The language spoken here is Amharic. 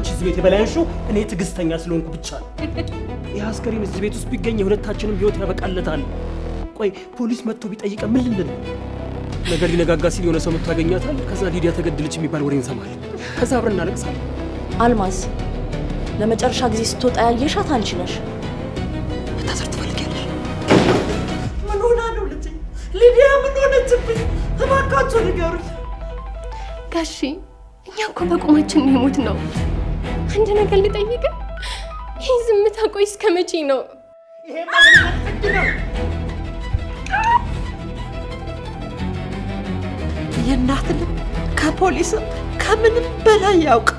አንቺ እዚህ ቤት የበላይሽው እኔ ትዕግስተኛ ስለሆንኩ ብቻ ነው። ይህ አስከሬን እዚህ ቤት ውስጥ ቢገኝ የሁለታችንም ህይወት ያበቃለታል። ቆይ ፖሊስ መጥቶ ቢጠይቀ ምን ልንል ነው? ነገር ሊነጋጋ ሲል የሆነ ሰው መጥቶ ያገኛታል። ከዛ ሊዲያ ተገደለች የሚባል ወሬ እንሰማለን። ከዛ አብረን እናለቅሳለን። አልማዝ ለመጨረሻ ጊዜ ስትወጣ ያየሻት አንቺ ነሽ። መታሰር ትፈልጊያለሽ? ምን ሆና ነው ልጄ? ሊዲያ ምን ሆነችብኝ? እባካችሁ ንገሩኝ። ጋሺ እኛ እኮ በቁማችን የሞት ነው። አንድ ነገር ልጠይቅ። ይህ ዝምታ ቆይ እስከ መቼ ነው? ይሄ ማለት ነው የእናት ልብ ከፖሊስም ከምንም በላይ ያውቅ